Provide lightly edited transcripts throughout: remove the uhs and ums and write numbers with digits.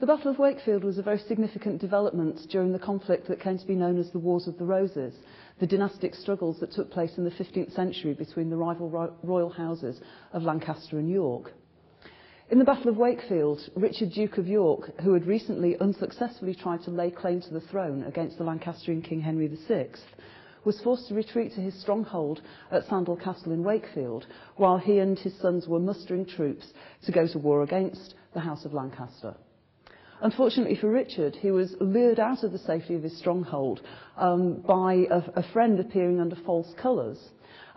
The Battle of Wakefield was a very significant development during the conflict that came to be known as the Wars of the Roses, the dynastic struggles that took place in the 15th century between the rival royal houses of Lancaster and York. In the Battle of Wakefield, Richard, Duke of York, who had recently unsuccessfully tried to lay claim to the throne against the Lancastrian King Henry VI, was forced to retreat to his stronghold at Sandal Castle in Wakefield, while he and his sons were mustering troops to go to war against the House of Lancaster. Unfortunately for Richard, he was lured out of the safety of his stronghold by a friend appearing under false colours,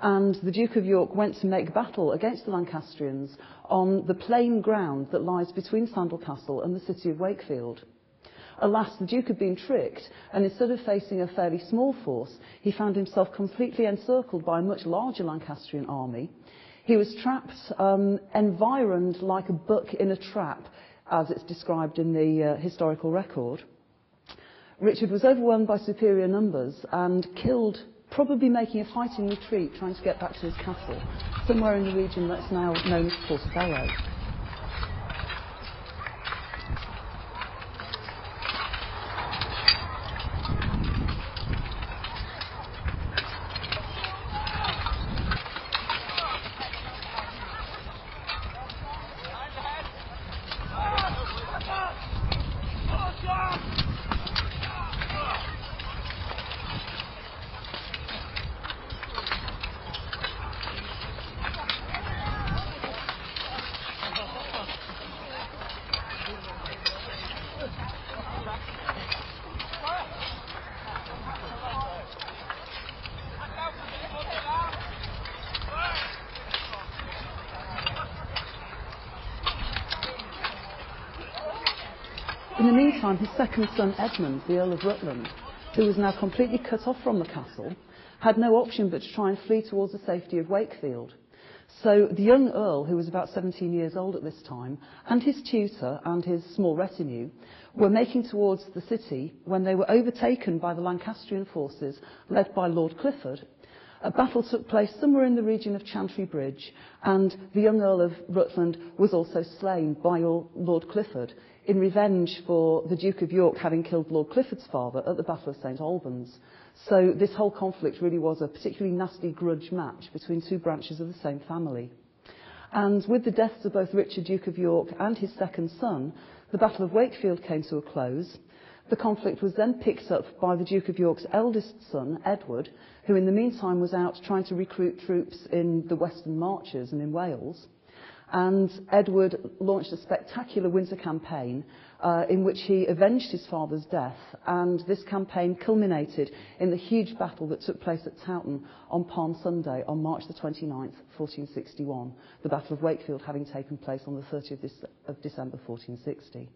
and the Duke of York went to make battle against the Lancastrians on the plain ground that lies between Sandal Castle and the city of Wakefield. Alas, the Duke had been tricked, and instead of facing a fairly small force, he found himself completely encircled by a much larger Lancastrian army. He was trapped, environed like a buck in a trap, as it's described in the historical record. Richard was overwhelmed by superior numbers and killed, probably making a fighting retreat, trying to get back to his castle, somewhere in the region that's now known as Portobello. In the meantime, his second son, Edmund, the Earl of Rutland, who was now completely cut off from the castle, had no option but to try and flee towards the safety of Wakefield. So the young Earl, who was about 17 years old at this time, and his tutor and his small retinue were making towards the city when they were overtaken by the Lancastrian forces led by Lord Clifford. A battle took place somewhere in the region of Chantry Bridge, and the young Earl of Rutland was also slain by Lord Clifford in revenge for the Duke of York having killed Lord Clifford's father at the Battle of St Albans. So this whole conflict really was a particularly nasty grudge match between two branches of the same family. And with the deaths of both Richard, Duke of York, and his second son, the Battle of Wakefield came to a close. The conflict was then picked up by the Duke of York's eldest son, Edward, who in the meantime was out trying to recruit troops in the Western Marches and in Wales. And Edward launched a spectacular winter campaign in which he avenged his father's death, and this campaign culminated in the huge battle that took place at Towton on Palm Sunday on March the 29th, 1461, the Battle of Wakefield having taken place on the 30th of December 1460.